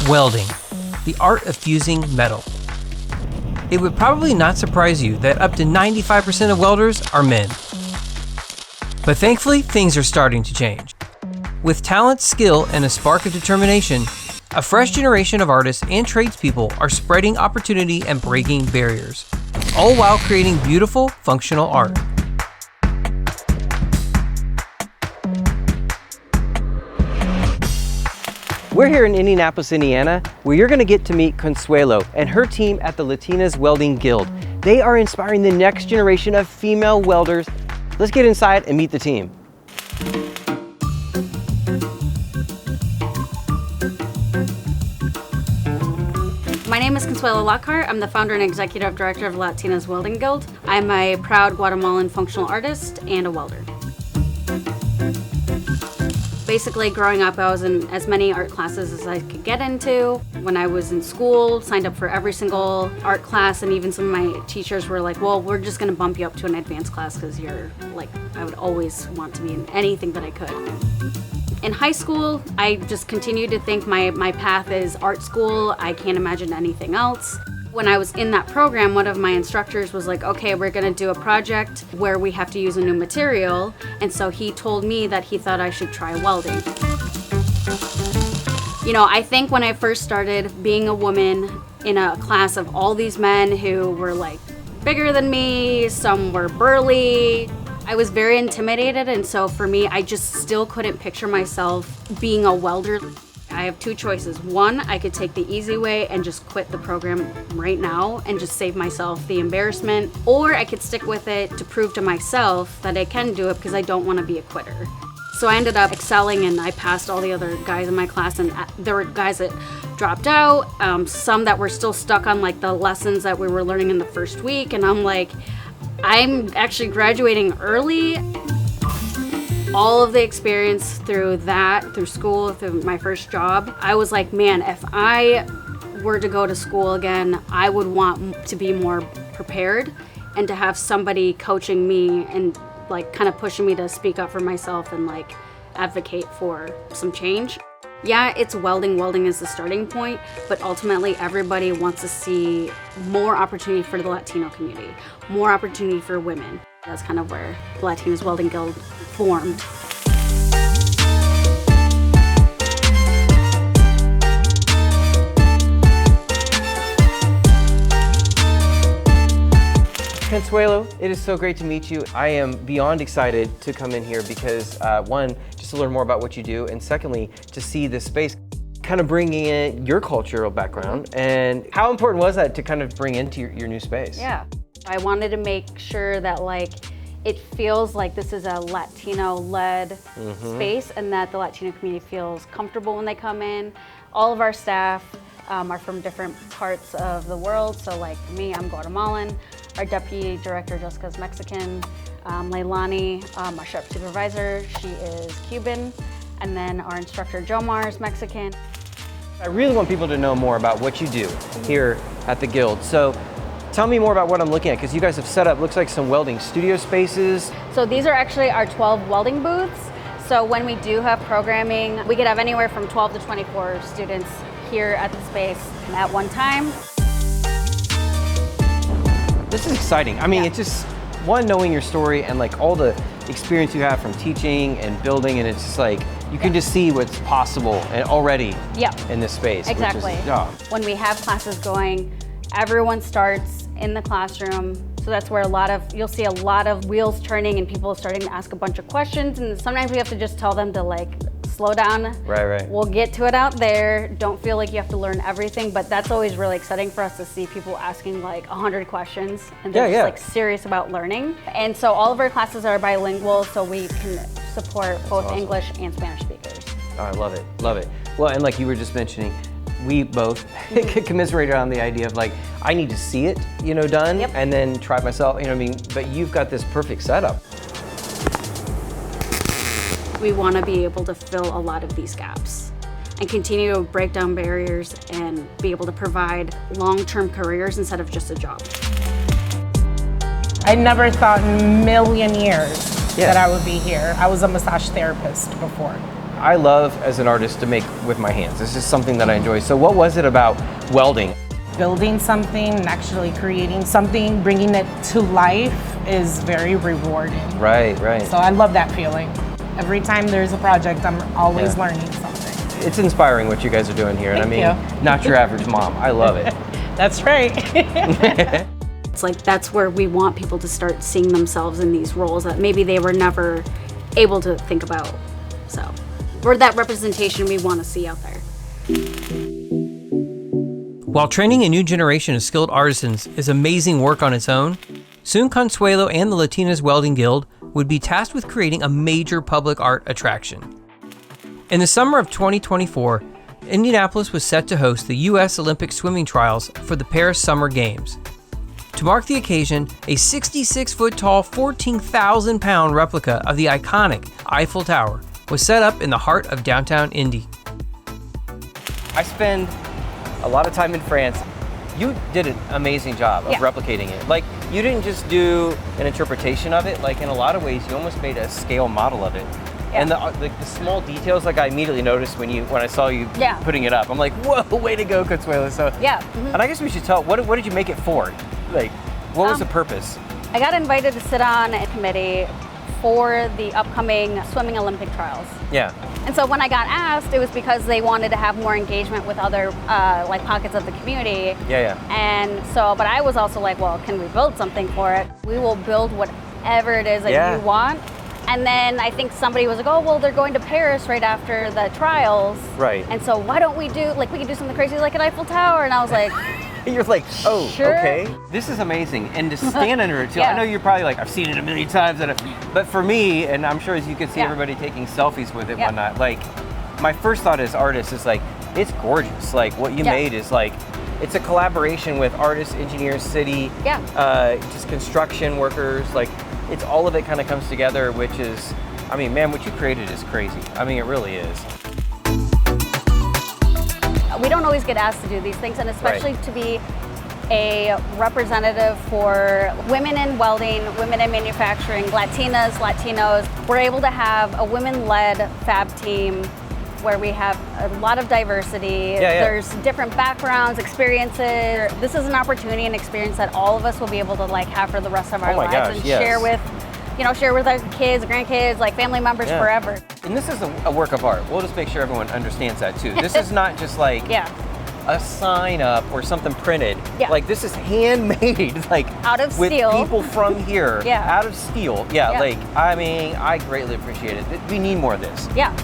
Welding, the art of fusing metal. It would probably not surprise you that up to 95% of welders are men. But thankfully, things are starting to change. With talent, skill, and a spark of determination, a fresh generation of artists and tradespeople are spreading opportunity and breaking barriers, all while creating beautiful, functional art. We're here in Indianapolis, Indiana, where you're going to get to meet Consuelo and her team at the Latinas Welding Guild. They are inspiring the next generation of female welders. Let's get inside and meet the team. My name is Consuelo Lockhart. I'm the founder and executive director of Latinas Welding Guild. I'm a proud Guatemalan functional artist and a welder. Basically, growing up, I was in as many art classes as I could get into. When I was in school, signed up for every single art class, and even some of my teachers were like, well, we're just gonna bump you up to an advanced class because you're like, I would always want to be in anything that I could. In high school, I just continued to think my path is art school. I can't imagine anything else. When I was in that program, one of my instructors was like, okay, we're gonna do a project where we have to use a new material. And so he told me that he thought I should try welding. You know, I think when I first started being a woman in a class of all these men who were like bigger than me, some were burly, I was very intimidated. And so for me, I just still couldn't picture myself being a welder. I have two choices. One, I could take the easy way and just quit the program right now and just save myself the embarrassment, or I could stick with it to prove to myself that I can do it because I don't want to be a quitter. So I ended up excelling and I passed all the other guys in my class, and there were guys that dropped out, some that were still stuck on like the lessons that we were learning in the first week, and I'm like, I'm actually graduating early. All of the experience through school, through my first job, I was like, man, if I were to go to school again, I would want to be more prepared and to have somebody coaching me and like kind of pushing me to speak up for myself and like advocate for some change. Yeah, it's welding. Welding is the starting point, but ultimately everybody wants to see more opportunity for the Latino community, more opportunity for women. That's kind of where the Latinas Welding Guild formed. Consuelo, it is so great to meet you. I am beyond excited to come in here because one, just to learn more about what you do, and secondly, to see this space, kind of bringing in your cultural background. And how important was that to kind of bring into your new space? Yeah, I wanted to make sure that like it feels like this is a Latino-led space and that the Latino community feels comfortable when they come in. All of our staff are from different parts of the world. So like me, I'm Guatemalan. Our deputy director, Jessica's Mexican. Leilani, our shop supervisor, she is Cuban. And then our instructor, Jomar, is Mexican. I really want people to know more about what you do here at the Guild. So tell me more about what I'm looking at, because you guys have set up, looks like some welding studio spaces. So these are actually our 12 welding booths. So when we do have programming, we could have anywhere from 12 to 24 students here at the space at one time. This is exciting. I mean, It's just, one, knowing your story and like all the experience you have from teaching and building, and it's just like, you can just see what's possible and already in this space. Exactly. Which is, When we have classes going, everyone starts in the classroom. So that's where you'll see a lot of wheels turning and people starting to ask a bunch of questions. And sometimes we have to just tell them to like, slow down. Right. We'll get to it out there. Don't feel like you have to learn everything, but that's always really exciting for us to see people asking like 100 questions and they're just like serious about learning. And so all of our classes are bilingual, so we can support both English and Spanish speakers. Oh, I love it. Well, and like you were just mentioning, we both commiserated on the idea of like, I need to see it, done, and then try it myself, but you've got this perfect setup. We want to be able to fill a lot of these gaps and continue to break down barriers and be able to provide long-term careers instead of just a job. I never thought in a million years that I would be here. I was a massage therapist before. I love as an artist to make with my hands. This is something that I enjoy. So what was it about welding? Building something and actually creating something, bringing it to life is very rewarding. Right, right. So I love that feeling. Every time there's a project, I'm always Yeah. learning something. It's inspiring what you guys are doing here. And I mean, Thank you. not your average mom. I love it. That's right. It's like that's where we want people to start seeing themselves in these roles that maybe they were never able to think about. So we're that representation we want to see out there. While training a new generation of skilled artisans is amazing work on its own, soon Consuelo and the Latinas Welding Guild would be tasked with creating a major public art attraction. In the summer of 2024, Indianapolis was set to host the U.S. Olympic swimming trials for the Paris Summer Games. To mark the occasion, a 66-foot-tall, 14,000-pound replica of the iconic Eiffel Tower was set up in the heart of downtown Indy. I spend a lot of time in France. You did an amazing job of replicating it. Like, you didn't just do an interpretation of it. Like, in a lot of ways, you almost made a scale model of it. Yeah. And the small details, like I immediately noticed when I saw you putting it up. I'm like, whoa, way to go, Consuelo. So, and I guess we should tell, what did you make it for? Like, what was the purpose? I got invited to sit on a committee for the upcoming swimming Olympic trials. Yeah. And so when I got asked, it was because they wanted to have more engagement with other like pockets of the community. Yeah. And so, but I was also like, well, can we build something for it? We will build whatever it is that you want. And then I think somebody was like, oh, well, they're going to Paris right after the trials. Right. And so why don't we do, like, we could do something crazy like an Eiffel Tower? And I was like, you're like, oh, sure. Okay. This is amazing. And to stand under it too. I know you're probably like, I've seen it a million times. But for me, and I'm sure as you can see everybody taking selfies with it and whatnot, like, my first thought as artist is like, it's gorgeous. Like, what you made is like, it's a collaboration with artists, engineers, city, just construction workers. Like, it's all of it kind of comes together, which is, I mean, man, what you created is crazy. I mean, it really is. We don't always get asked to do these things, and especially to be a representative for women in welding, women in manufacturing, Latinas, Latinos. We're able to have a women-led fab team where we have a lot of diversity. There's different backgrounds, experiences. This is an opportunity and experience that all of us will be able to like have for the rest of our lives and share with, share with our kids, grandkids, like family members forever. And this is a work of art. We'll just make sure everyone understands that too. This is not just like a sign up or something printed. Like, this is handmade, like out of with steel. people from here, out of steel. Like, I mean, I greatly appreciate it. We need more of this. Yeah.